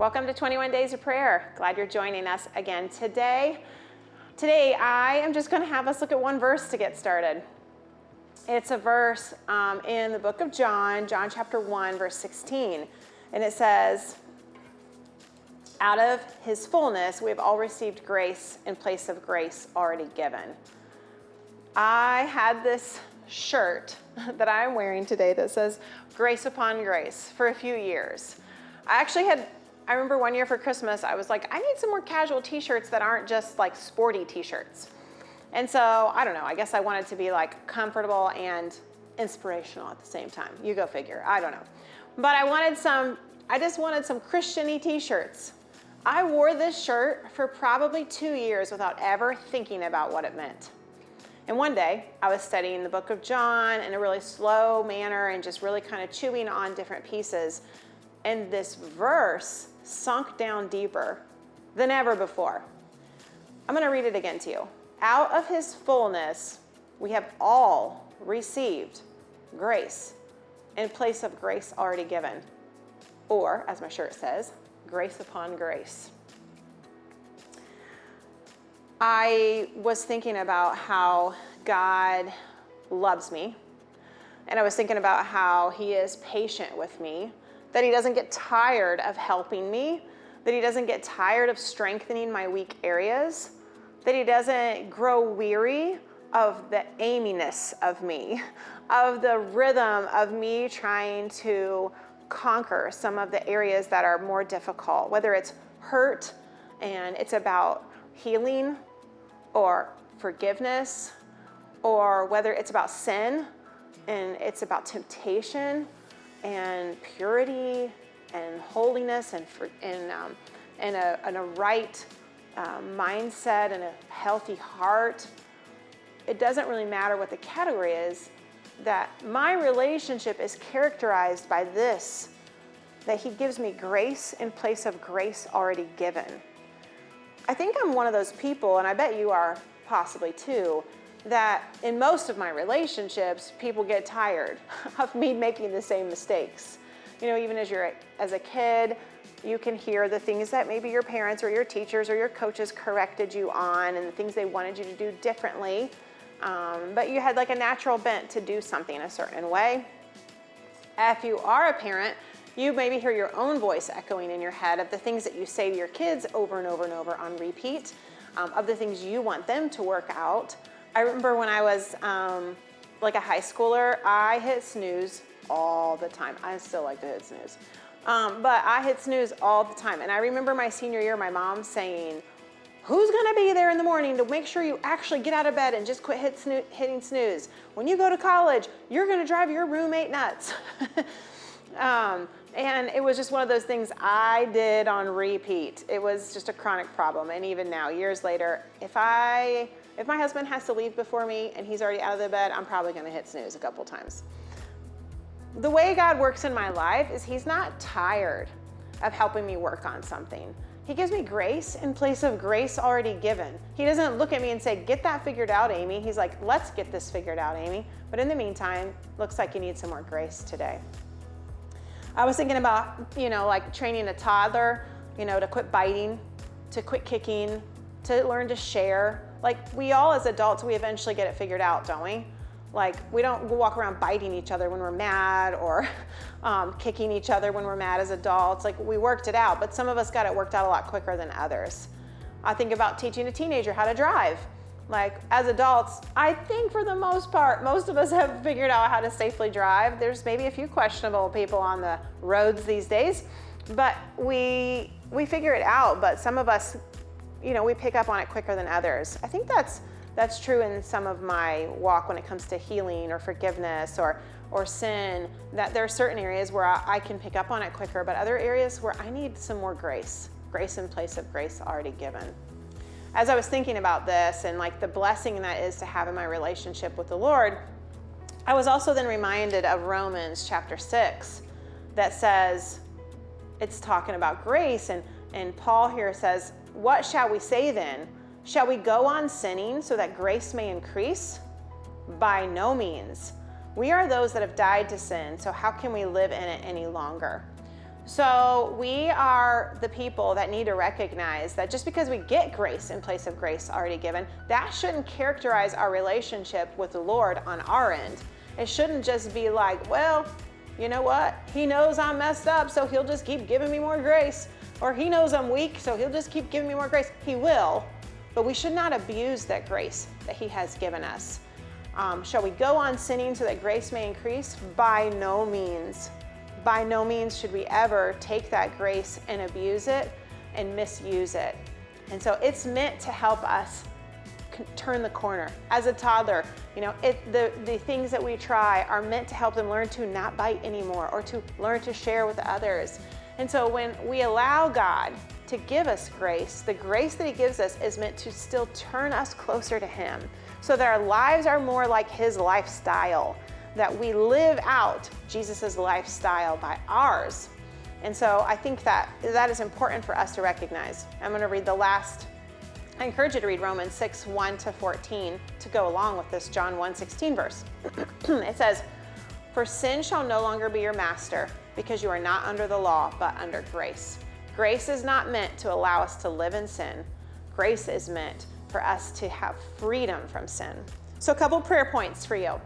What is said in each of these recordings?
Welcome to 21 Days of Prayer. Glad you're joining us again today. Today, I am just going to have us look at one verse to get started. It's a verse in the book of John, John chapter 1, verse 16. And it says, out of his fullness, we have all received grace in place of grace already given. I had this shirt that I'm wearing today that says grace upon grace for a few years. I remember one year for Christmas, I was like, I need some more casual t-shirts that aren't just like sporty t-shirts. And so, I don't know, I guess I wanted to be like comfortable and inspirational at the same time. You go figure, I don't know. But I just wanted some Christian-y t-shirts. I wore this shirt for probably 2 years without ever thinking about what it meant. And one day, I was studying the book of John in a really slow manner and just really kind of chewing on different pieces. And this verse sunk down deeper than ever before. I'm going to read it again to you. Out of his fullness, we have all received grace in place of grace already given. Or, as my shirt says, grace upon grace. I was thinking about how God loves me. And I was thinking about how he is patient with me. That he doesn't get tired of helping me. That he doesn't get tired of strengthening my weak areas. That he doesn't grow weary of the aiminess of me. Of the rhythm of me trying to conquer some of the areas that are more difficult. Whether it's hurt and it's about healing or forgiveness, or whether it's about sin and it's about temptation and purity and holiness and a right mindset and a healthy heart. It doesn't really matter what the category is, that my relationship is characterized by this, that he gives me grace in place of grace already given. I think I'm one of those people, and I bet you are possibly too, that in most of my relationships, people get tired of me making the same mistakes. You know, even as a kid, you can hear the things that maybe your parents or your teachers or your coaches corrected you on and the things they wanted you to do differently. But you had like a natural bent to do something a certain way. If you are a parent, you maybe hear your own voice echoing in your head of the things that you say to your kids over and over and over on repeat, of the things you want them to work out. I remember when I was like a high schooler, I hit snooze all the time. I still like to hit snooze. But I hit snooze all the time. And I remember my senior year, my mom saying, who's gonna be there in the morning to make sure you actually get out of bed and just quit hitting snooze? When you go to college, you're gonna drive your roommate nuts. And it was just one of those things I did on repeat. It was just a chronic problem. And even now, years later, if my husband has to leave before me and he's already out of the bed, I'm probably gonna hit snooze a couple times. The way God works in my life is he's not tired of helping me work on something. He gives me grace in place of grace already given. He doesn't look at me and say, get that figured out, Amy. He's like, let's get this figured out, Amy. But in the meantime, looks like you need some more grace today. I was thinking about, like training a toddler, to quit biting, to quit kicking, to learn to share. Like we all as adults, we eventually get it figured out, don't we? Like we don't walk around biting each other when we're mad or kicking each other when we're mad as adults. Like we worked it out, but some of us got it worked out a lot quicker than others. I think about teaching a teenager how to drive. Like as adults, I think for the most part, most of us have figured out how to safely drive. There's maybe a few questionable people on the roads these days, but we figure it out. But some of us, we pick up on it quicker than others. I think that's true in some of my walk when it comes to healing or forgiveness or sin, that there are certain areas where I can pick up on it quicker, but other areas where I need some more grace in place of grace already given. As I was thinking about this and like the blessing that is to have in my relationship with the Lord, I was also then reminded of Romans chapter 6 that says, it's talking about grace, and Paul here says, what shall we say then? Shall we go on sinning so that grace may increase? By no means. We are those that have died to sin, so how can we live in it any longer? So we are the people that need to recognize that just because we get grace in place of grace already given, that shouldn't characterize our relationship with the Lord on our end. It shouldn't just be like, well, you know what? He knows I'm messed up, so he'll just keep giving me more grace. Or he knows I'm weak, so he'll just keep giving me more grace. He will, but we should not abuse that grace that he has given us. Shall we go on sinning so that grace may increase? By no means. By no means should we ever take that grace and abuse it and misuse it. And so it's meant to help us turn the corner. As a toddler, the things that we try are meant to help them learn to not bite anymore or to learn to share with others. And so when we allow God to give us grace, the grace that he gives us is meant to still turn us closer to him so that our lives are more like his lifestyle, that we live out Jesus's lifestyle by ours. And so I think that is important for us to recognize. I'm going to read I encourage you to read Romans 6, 1-14 to go along with this John 1:16 verse. It says, "For sin shall no longer be your master, because you are not under the law, but under grace." Grace is not meant to allow us to live in sin. Grace is meant for us to have freedom from sin. So a couple prayer points for you.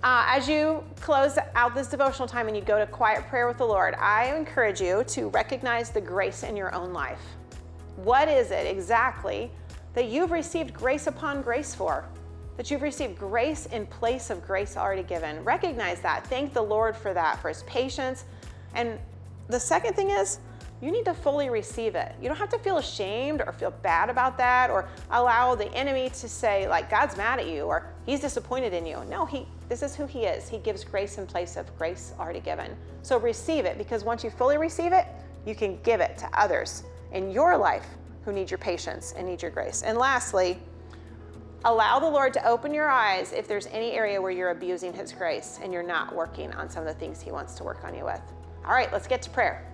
As you close out this devotional time and you go to quiet prayer with the Lord, I encourage you to recognize the grace in your own life. What is it exactly that you've received grace upon grace for? That you've received grace in place of grace already given. Recognize that. Thank the Lord for that, for his patience. And the second thing is, you need to fully receive it. You don't have to feel ashamed or feel bad about that or allow the enemy to say, like, God's mad at you or he's disappointed in you. No, this is who he is. He gives grace in place of grace already given. So receive it, because once you fully receive it, you can give it to others in your life who need your patience and need your grace. And lastly, allow the Lord to open your eyes if there's any area where you're abusing his grace and you're not working on some of the things he wants to work on you with. All right, let's get to prayer.